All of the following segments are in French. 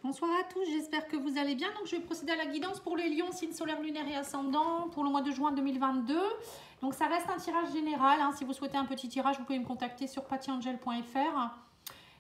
Bonsoir à tous, j'espère que vous allez bien. Donc je vais procéder à la guidance pour les lions, signe solaire, lunaire et ascendant pour le mois de juin 2022. Donc ça reste un tirage général. Si vous souhaitez un petit tirage, vous pouvez me contacter sur patiangel.fr.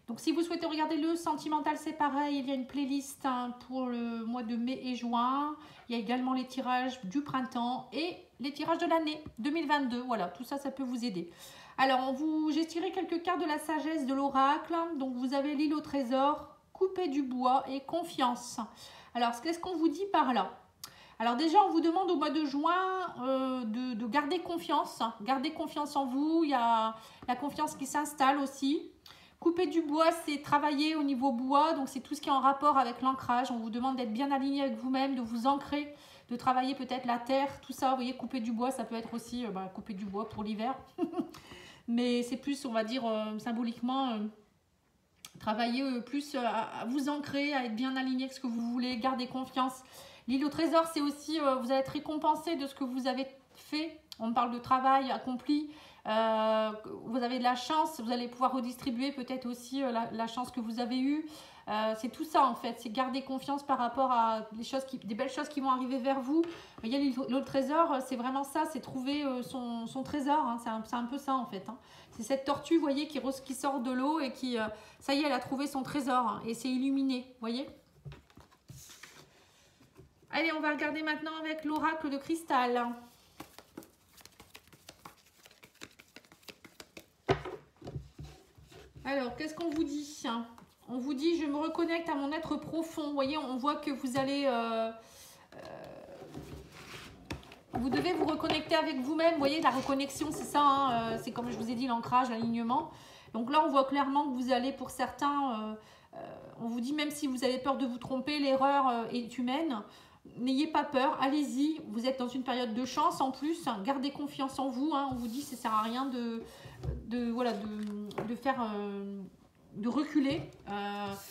Donc si vous souhaitez regarder le sentimental, c'est pareil. Il y a une playlist pour le mois de mai et juin. Il y a également les tirages du printemps et les tirages de l'année 2022. Voilà, tout ça, ça peut vous aider. Alors, j'ai tiré quelques cartes de la sagesse de l'oracle. Donc vous avez l'île au trésor, couper du bois et confiance. Alors, qu'est-ce qu'on vous dit par là? Alors déjà, on vous demande au mois de juin de garder confiance. Gardez confiance en vous. Il y a la confiance qui s'installe aussi. Couper du bois, c'est travailler au niveau bois. Donc, c'est tout ce qui est en rapport avec l'ancrage. On vous demande d'être bien aligné avec vous-même, de vous ancrer, de travailler peut-être la terre, tout ça. Vous voyez, couper du bois, ça peut être aussi couper du bois pour l'hiver. Mais c'est plus, on va dire, symboliquement... travailler plus à vous ancrer, à être bien aligné avec ce que vous voulez, garder confiance. L'île au trésor, c'est aussi, vous allez être récompensé de ce que vous avez fait. On parle de travail accompli. Vous avez de la chance, vous allez pouvoir redistribuer peut-être aussi la chance que vous avez eue. C'est tout ça en fait, c'est garder confiance par rapport à des belles choses qui vont arriver vers vous. Il y a l'île au trésor, c'est vraiment ça, c'est trouver son trésor. C'est un peu ça en fait. C'est cette tortue, vous voyez, qui sort de l'eau et qui, ça y est, elle a trouvé son trésor et c'est illuminé, vous voyez. Allez, on va regarder maintenant avec l'oracle de cristal. Alors, qu'est-ce qu'on vous dit? On vous dit, je me reconnecte à mon être profond. Vous voyez, on voit que vous allez... vous devez vous reconnecter avec vous-même. Vous voyez, la reconnexion, c'est ça. C'est comme je vous ai dit, l'ancrage, l'alignement. Donc là, on voit clairement que vous allez, pour certains... on vous dit, même si vous avez peur de vous tromper, l'erreur est humaine. N'ayez pas peur, allez-y. Vous êtes dans une période de chance en plus. Gardez confiance en vous. On vous dit, ça ne sert à rien de faire... de reculer,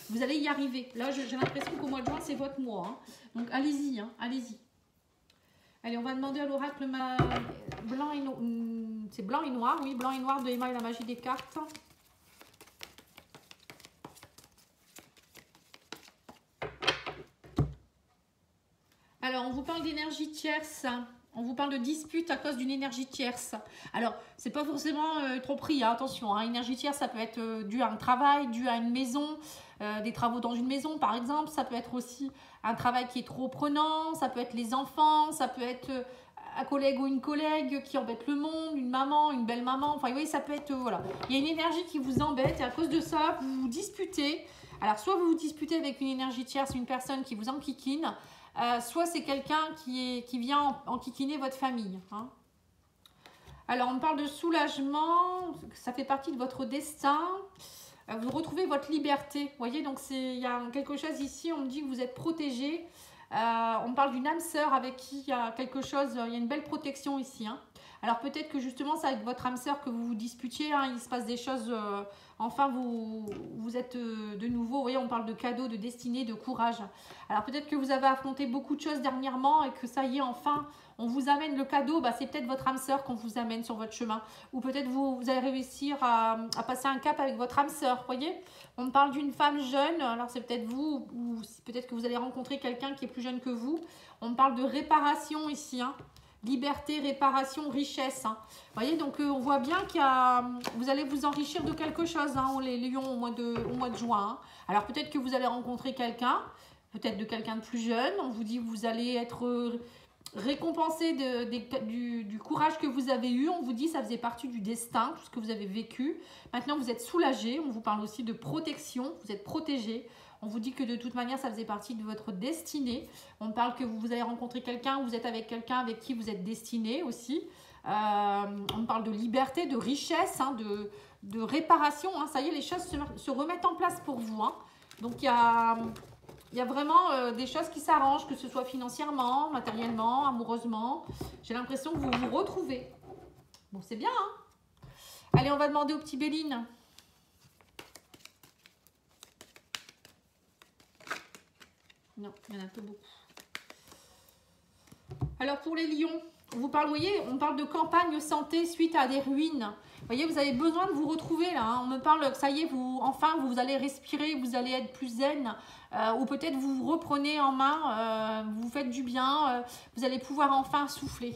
vous allez y arriver. Là, j'ai l'impression qu'au mois de juin, c'est votre mois. Donc, allez-y, allez-y. Allez, on va demander à l'oracle blanc et noir. C'est blanc et noir, oui, blanc et noir de Emma et la magie des cartes. Alors, on vous parle d'énergie tierce. On vous parle de dispute à cause d'une énergie tierce. Alors, c'est pas forcément trop pris, attention. Énergie tierce, ça peut être dû à un travail, dû à une maison, des travaux dans une maison, par exemple. Ça peut être aussi un travail qui est trop prenant. Ça peut être les enfants. Ça peut être un collègue ou une collègue qui embête le monde, une maman, une belle maman. Enfin, vous voyez, ça peut être... voilà. Il y a une énergie qui vous embête et à cause de ça, vous vous disputez. Alors, soit vous vous disputez avec une énergie tierce, une personne qui vous enquiquine, soit c'est quelqu'un qui vient enquiquiner votre famille. Alors, on parle de soulagement, ça fait partie de votre destin. Vous retrouvez votre liberté. Vous voyez, donc il y a quelque chose ici, on me dit que vous êtes protégé. On parle d'une âme sœur avec qui il y a quelque chose, il y a une belle protection ici. Alors, peut-être que justement, c'est avec votre âme sœur que vous vous disputiez. Il se passe des choses... enfin, vous êtes de nouveau, vous voyez, on parle de cadeaux, de destinée, de courage. Alors peut-être que vous avez affronté beaucoup de choses dernièrement et que ça y est, enfin, on vous amène le cadeau. C'est peut-être votre âme sœur qu'on vous amène sur votre chemin. Ou peut-être vous allez réussir à passer un cap avec votre âme sœur, vous voyez. On parle d'une femme jeune, alors c'est peut-être vous, ou peut-être que vous allez rencontrer quelqu'un qui est plus jeune que vous. On parle de réparation ici, liberté, réparation, richesse. Vous voyez, donc on voit bien vous allez vous enrichir de quelque chose, les lions, au mois de juin. Alors peut-être que vous allez rencontrer quelqu'un, peut-être de quelqu'un de plus jeune. On vous dit que vous allez être récompensé du courage que vous avez eu. On vous dit que ça faisait partie du destin, tout ce que vous avez vécu. Maintenant, vous êtes soulagé. On vous parle aussi de protection. Vous êtes protégé. On vous dit que de toute manière, ça faisait partie de votre destinée. On parle que vous allez rencontrer quelqu'un, vous êtes avec quelqu'un avec qui vous êtes destiné aussi. On parle de liberté, de richesse, de réparation. Ça y est, les choses se remettent en place pour vous. Donc, il y a vraiment des choses qui s'arrangent, que ce soit financièrement, matériellement, amoureusement. J'ai l'impression que vous vous retrouvez. Bon, c'est bien, Allez, on va demander au petit Béline. Non, il y en a un peu beaucoup. Alors pour les lions, On vous parle, vous voyez, on parle de campagne santé suite à des ruines. Vous voyez, vous avez besoin de vous retrouver là. Hein. On me parle que ça y est, enfin, vous allez respirer, vous allez être plus zen. Ou peut-être vous vous reprenez en main, vous faites du bien, vous allez pouvoir enfin souffler.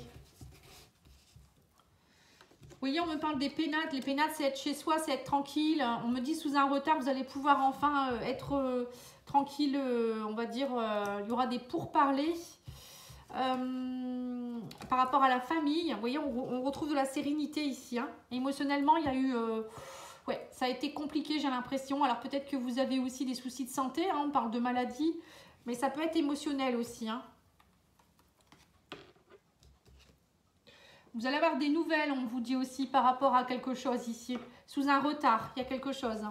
Vous voyez, on me parle des pénates. Les pénates, c'est être chez soi, c'est être tranquille. On me dit sous un retard, vous allez pouvoir enfin être tranquille. On va dire, il y aura des pourparlers. Par rapport à la famille, vous voyez, on retrouve de la sérénité ici. Hein. Émotionnellement, il y a eu... ouais, ça a été compliqué, j'ai l'impression. Alors peut-être que vous avez aussi des soucis de santé. Hein, on parle de maladie. Mais ça peut être émotionnel aussi. Hein. Vous allez avoir des nouvelles, on vous dit aussi, par rapport à quelque chose ici. Sous un retard, il y a quelque chose.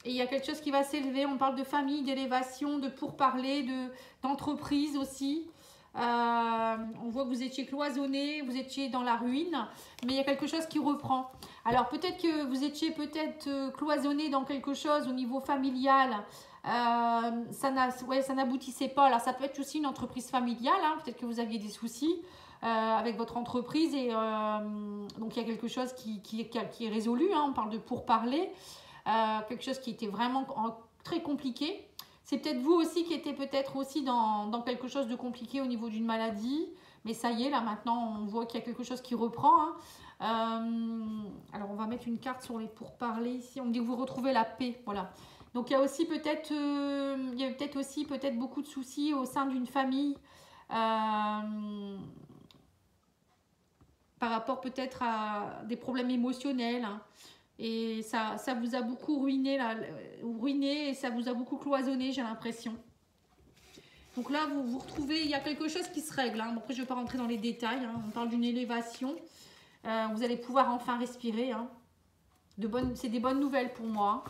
Et il y a quelque chose qui va s'élever. On parle de famille, d'élévation, de pourparlers, d'entreprise aussi. On voit que vous étiez cloisonné, vous étiez dans la ruine. Mais il y a quelque chose qui reprend. Alors peut-être que vous étiez cloisonné dans quelque chose au niveau familial. Ça n'aboutissait pas. Alors ça peut être aussi une entreprise familiale. Hein. Peut-être que vous aviez des soucis. Avec votre entreprise et donc il y a quelque chose qui est résolu, hein, on parle de pourparler, quelque chose qui était vraiment très compliqué. C'est peut-être vous aussi qui étiez peut-être aussi dans quelque chose de compliqué au niveau d'une maladie, mais ça y est, là maintenant on voit qu'il y a quelque chose qui reprend. Hein. Alors on va mettre une carte sur les pourparlers ici, on me dit que vous retrouvez la paix, voilà. Donc il y a aussi peut-être beaucoup de soucis au sein d'une famille. Par rapport peut-être à des problèmes émotionnels. Hein. Et ça vous a beaucoup ruiné et ça vous a beaucoup cloisonné, j'ai l'impression. Donc là, vous vous retrouvez, il y a quelque chose qui se règle. Hein. Bon, après, je ne vais pas rentrer dans les détails. Hein. On parle d'une élévation. Vous allez pouvoir enfin respirer. Hein. C'est des bonnes nouvelles pour moi.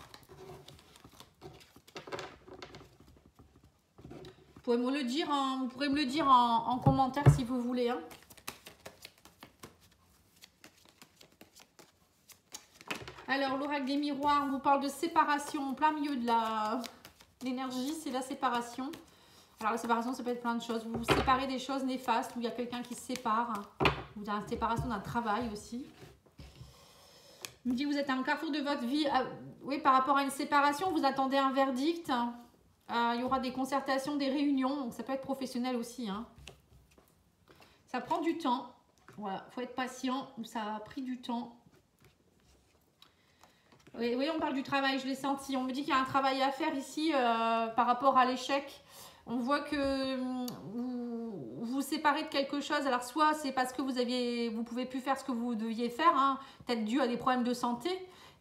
Vous pourrez me le dire, en commentaire si vous voulez. Hein. Alors, l'oracle des miroirs, on vous parle de séparation en plein milieu de l'énergie, c'est la séparation. Alors, la séparation, ça peut être plein de choses. Vous vous séparez des choses néfastes, où il y a quelqu'un qui se sépare. Ou dans la séparation d'un travail aussi. Il me dit, vous êtes à un carrefour de votre vie. Oui, par rapport à une séparation, vous attendez un verdict. Il y aura des concertations, des réunions. Donc, ça peut être professionnel aussi. Hein. Ça prend du temps. Voilà, il faut être patient. Ça a pris du temps. Oui, on parle du travail, je l'ai senti. On me dit qu'il y a un travail à faire ici par rapport à l'échec. On voit que vous vous séparez de quelque chose. Alors, soit c'est parce que vous ne pouvez plus faire ce que vous deviez faire, hein, peut-être dû à des problèmes de santé.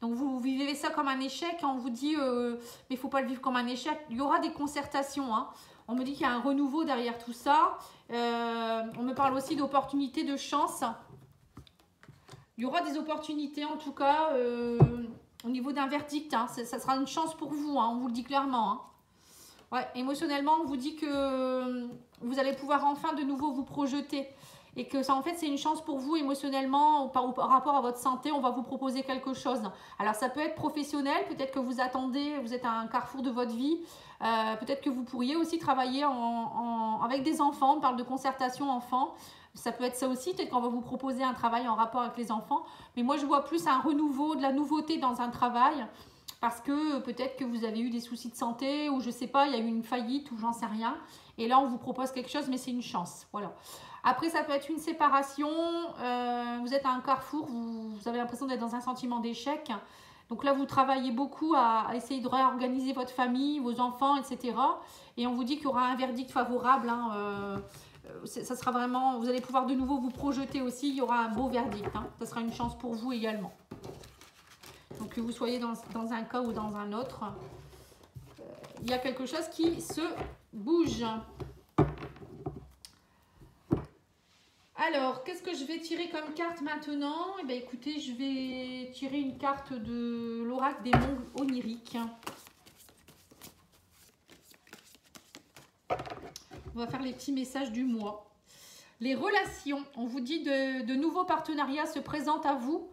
Donc, vous vivez ça comme un échec. On vous dit, mais il ne faut pas le vivre comme un échec. Il y aura des concertations. Hein. On me dit qu'il y a un renouveau derrière tout ça. On me parle aussi d'opportunités, de chance. Il y aura des opportunités, en tout cas... au niveau d'un verdict, hein, ça sera une chance pour vous, hein, on vous le dit clairement. Hein. Ouais, émotionnellement, on vous dit que vous allez pouvoir enfin de nouveau vous projeter. Et que ça, en fait, c'est une chance pour vous émotionnellement par rapport à votre santé. On va vous proposer quelque chose. Alors, ça peut être professionnel. Peut-être que vous attendez, vous êtes à un carrefour de votre vie. Peut-être que vous pourriez aussi travailler avec des enfants. On parle de concertation enfants. Ça peut être ça aussi, peut-être qu'on va vous proposer un travail en rapport avec les enfants. Mais moi, je vois plus un renouveau, de la nouveauté dans un travail. Parce que peut-être que vous avez eu des soucis de santé ou je ne sais pas, il y a eu une faillite ou j'en sais rien. Et là, on vous propose quelque chose, mais c'est une chance. Voilà. Après, ça peut être une séparation. Vous êtes à un carrefour, vous avez l'impression d'être dans un sentiment d'échec. Donc là, vous travaillez beaucoup à essayer de réorganiser votre famille, vos enfants, etc. Et on vous dit qu'il y aura un verdict favorable. Hein, ça sera vraiment, vous allez pouvoir de nouveau vous projeter aussi, il y aura un beau verdict. Hein. Ça sera une chance pour vous également. Donc que vous soyez dans un cas ou dans un autre, il y a quelque chose qui se bouge. Alors, qu'est-ce que je vais tirer comme carte maintenant? Eh bien, écoutez, je vais tirer une carte de l'oracle des mondes oniriques. On va faire les petits messages du mois. Les relations, on vous dit de nouveaux partenariats se présentent à vous.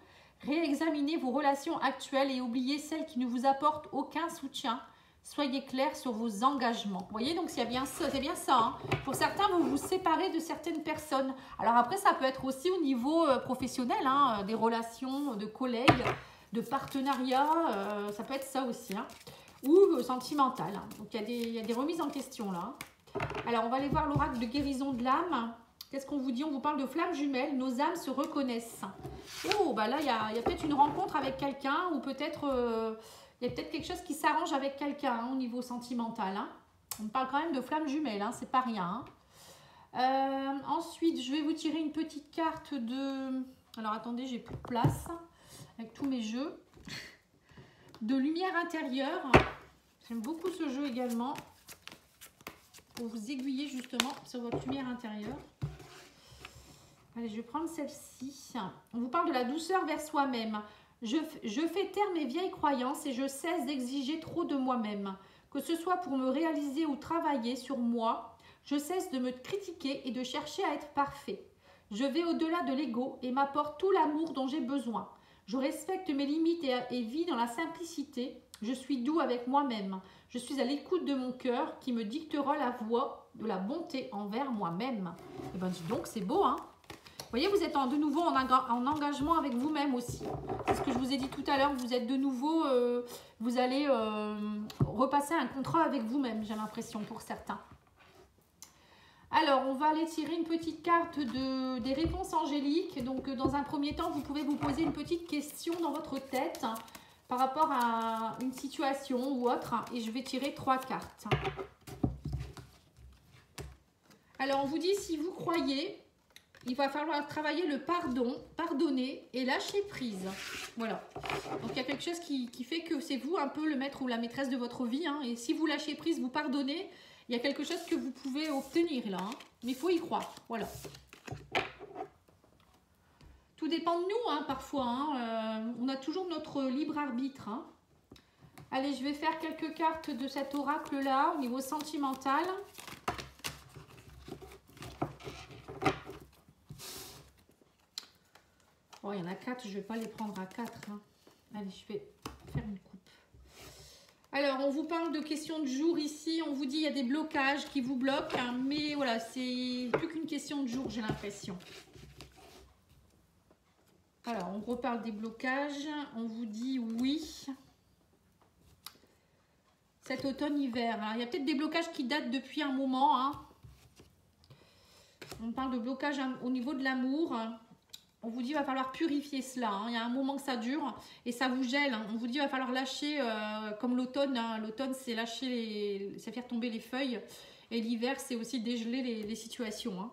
Réexaminez vos relations actuelles et oubliez celles qui ne vous apportent aucun soutien. Soyez clair sur vos engagements. Vous voyez, donc c'est bien ça. Hein. Pour certains, vous vous séparez de certaines personnes. Alors après, ça peut être aussi au niveau professionnel, hein, des relations, de collègues, de partenariats. Ça peut être ça aussi. Hein. Ou sentimental. Hein. Donc il y a des remises en question là. Alors on va aller voir l'oracle de guérison de l'âme. Qu'est-ce qu'on vous dit? On vous parle de flammes jumelles. Nos âmes se reconnaissent. Oh, bah là, il y a peut-être une rencontre avec quelqu'un ou peut-être... il y a peut-être quelque chose qui s'arrange avec quelqu'un hein, au niveau sentimental. Hein. On parle quand même de flammes jumelles, hein, c'est pas rien. Hein. Ensuite, je vais vous tirer une petite carte de... Alors attendez, j'ai plus de place avec tous mes jeux. De lumière intérieure. J'aime beaucoup ce jeu également. Pour vous aiguiller justement sur votre lumière intérieure. Allez, je vais prendre celle-ci. On vous parle de la douceur vers soi-même. Je fais taire mes vieilles croyances et je cesse d'exiger trop de moi-même. Que ce soit pour me réaliser ou travailler sur moi, je cesse de me critiquer et de chercher à être parfait. Je vais au-delà de l'ego et m'apporte tout l'amour dont j'ai besoin. Je respecte mes limites et vis dans la simplicité. Je suis doux avec moi-même. Je suis à l'écoute de mon cœur qui me dictera la voie de la bonté envers moi-même. Et bien dis donc, c'est beau, hein? Vous voyez, vous êtes de nouveau en engagement avec vous-même aussi. C'est ce que je vous ai dit tout à l'heure. Vous êtes de nouveau, vous allez repasser un contrat avec vous-même, j'ai l'impression, pour certains. Alors, on va aller tirer une petite carte des réponses angéliques. Donc, dans un premier temps, vous pouvez vous poser une petite question dans votre tête hein, par rapport à une situation ou autre. Et je vais tirer 3 cartes. Alors, on vous dit, si vous croyez... Il va falloir travailler le pardon, pardonner et lâcher prise. Voilà. Donc, il y a quelque chose qui fait que c'est vous un peu le maître ou la maîtresse de votre vie. Hein. Et si vous lâchez prise, vous pardonnez, il y a quelque chose que vous pouvez obtenir là. Hein. Mais il faut y croire. Voilà. Tout dépend de nous, hein, parfois. Hein. On a toujours notre libre arbitre. Hein. Allez, je vais faire quelques cartes de cet oracle-là au niveau sentimental. Oh, il y en a 4, je ne vais pas les prendre à 4. Hein. Allez, je vais faire une coupe. Alors, on vous parle de questions de jour ici. On vous dit qu'il y a des blocages qui vous bloquent. Hein, mais voilà, c'est plus qu'une question de jour, j'ai l'impression. Alors, on reparle des blocages. On vous dit oui. Cet automne-hiver. Hein. Il y a peut-être des blocages qui datent depuis un moment. Hein. On parle de blocage au niveau de l'amour. On vous dit qu'il va falloir purifier cela. Hein. Il y a un moment que ça dure et ça vous gèle. Hein. On vous dit qu'il va falloir lâcher comme l'automne. Hein. L'automne, c'est lâcher, c'est faire tomber les feuilles. Et l'hiver, c'est aussi dégeler les situations. Hein.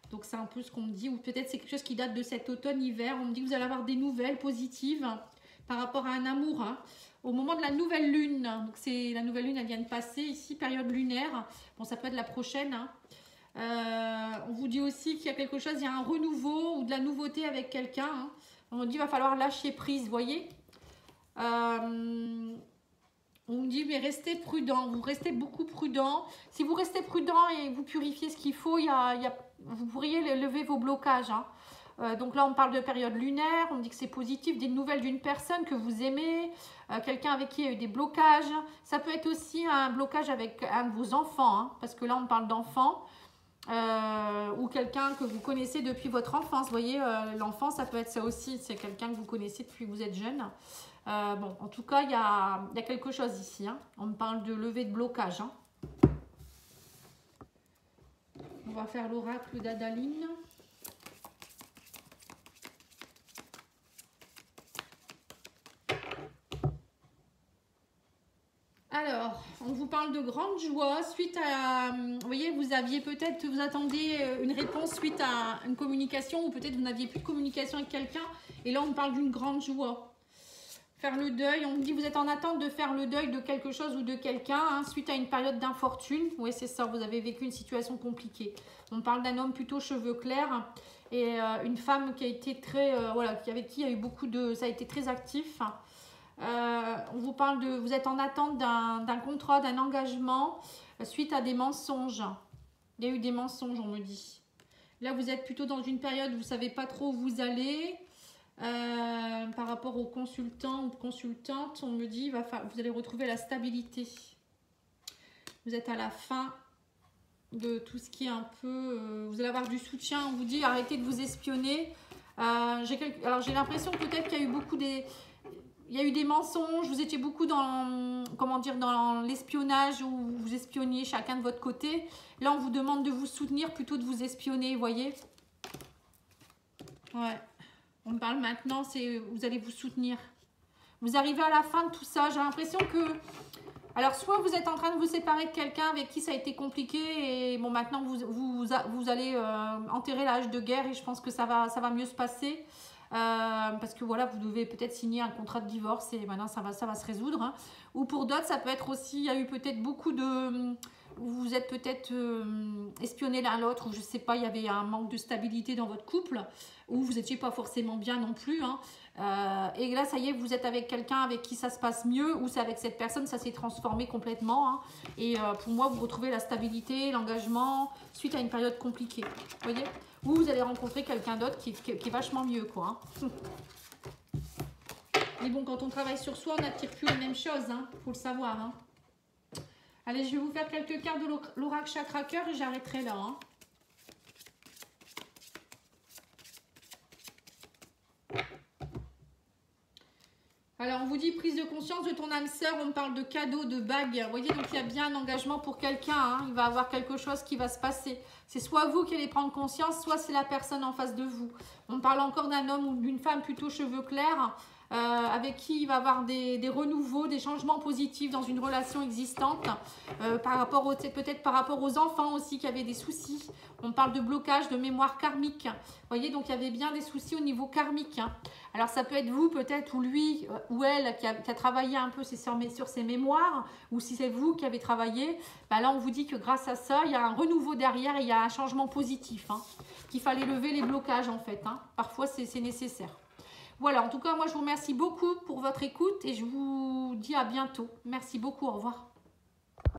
Donc, c'est un peu ce qu'on me dit. Ou peut-être c'est quelque chose qui date de cet automne-hiver. On me dit que vous allez avoir des nouvelles positives par rapport à un amour. Hein. Au moment de la nouvelle lune. Donc, la nouvelle lune, elle vient de passer ici, période lunaire. Bon, ça peut être la prochaine. Hein. On vous dit aussi qu'il y a quelque chose, il y a un renouveau ou de la nouveauté avec quelqu'un. Hein. On dit qu'il va falloir lâcher prise, vous voyez. On me dit mais restez prudent, vous restez beaucoup prudent. Si vous restez prudent et vous purifiez ce qu'il faut, vous pourriez lever vos blocages. Hein. Donc là on parle de période lunaire, on dit que c'est positif, des nouvelles d'une personne que vous aimez, quelqu'un avec qui il y a eu des blocages. Ça peut être aussi un blocage avec un de vos enfants, hein, parce que là on parle d'enfants. Ou quelqu'un que vous connaissez depuis votre enfance. Vous voyez, l'enfant, ça peut être ça aussi. C'est quelqu'un que vous connaissez depuis que vous êtes jeune. Bon, en tout cas, il y a quelque chose ici. Hein. On me parle de levée de blocage. Hein. On va faire l'oracle d'Adaline. Alors, on vous parle de grande joie suite à, vous voyez, vous attendiez une réponse suite à une communication ou peut-être vous n'aviez plus de communication avec quelqu'un et là on parle d'une grande joie. Faire le deuil, on me dit vous êtes en attente de faire le deuil de quelque chose ou de quelqu'un hein, suite à une période d'infortune. Oui, c'est ça, vous avez vécu une situation compliquée. On parle d'un homme plutôt cheveux clairs et une femme qui a été très, avec qui il y a eu beaucoup de, ça a été très actif. On vous parle de, vous êtes en attente d'un contrat, d'un engagement suite à des mensonges. Il y a eu des mensonges, on me dit. Là, vous êtes plutôt dans une période où vous ne savez pas trop où vous allez. Par rapport aux consultants ou consultantes, on me dit vous allez retrouver la stabilité. Vous êtes à la fin de tout ce qui est un peu... vous allez avoir du soutien. On vous dit arrêtez de vous espionner. Alors j'ai l'impression peut-être qu'il y a eu beaucoup des... Il y a eu des mensonges, vous étiez beaucoup dans, comment dire, dans l'espionnage où vous espionniez chacun de votre côté. Là, on vous demande de vous soutenir plutôt de vous espionner, vous voyez. Ouais. On me parle maintenant, c'est vous allez vous soutenir. Vous arrivez à la fin de tout ça. J'ai l'impression que... Alors, soit vous êtes en train de vous séparer de quelqu'un avec qui ça a été compliqué et bon, maintenant, vous allez enterrer l'âge de guerre et je pense que ça va mieux se passer. Parce que voilà, vous devez peut-être signer un contrat de divorce et maintenant ça va se résoudre. Hein. Ou pour d'autres, ça peut être aussi, il y a eu peut-être beaucoup de... Vous êtes peut-être espionné l'un l'autre, ou je sais pas, il y avait un manque de stabilité dans votre couple, ou vous n'étiez pas forcément bien non plus. Hein. Et là, ça y est, vous êtes avec quelqu'un avec qui ça se passe mieux, ou c'est avec cette personne, ça s'est transformé complètement. Hein. Et pour moi, vous retrouvez la stabilité, l'engagement, suite à une période compliquée. Vous voyez ? Ou vous allez rencontrer quelqu'un d'autre qui est vachement mieux, quoi. Hein. Mais bon, quand on travaille sur soi, on n'attire plus les mêmes choses, hein. Faut le savoir. Hein. Allez, je vais vous faire quelques cartes de l'oracle chakra cœur et j'arrêterai là. Hein. Alors, on vous dit prise de conscience de ton âme sœur. On me parle de cadeaux, de bagues. Vous voyez, donc il y a bien un engagement pour quelqu'un. Hein. Il va avoir quelque chose qui va se passer. C'est soit vous qui allez prendre conscience, soit c'est la personne en face de vous. On me parle encore d'un homme ou d'une femme plutôt cheveux clairs. Avec qui il va avoir des renouveaux, des changements positifs dans une relation existante, peut-être par rapport aux enfants aussi qui avaient des soucis. On parle de blocage, de mémoire karmique. Vous voyez, donc il y avait bien des soucis au niveau karmique. Hein. Alors ça peut être vous peut-être, ou lui, ou elle qui a travaillé un peu sur ses mémoires, ou si c'est vous qui avez travaillé, bah là on vous dit que grâce à ça, il y a un renouveau derrière et il y a un changement positif. Hein, qu'il fallait lever les blocages en fait. Hein. Parfois c'est nécessaire. Voilà, en tout cas, moi, je vous remercie beaucoup pour votre écoute et je vous dis à bientôt. Merci beaucoup, au revoir.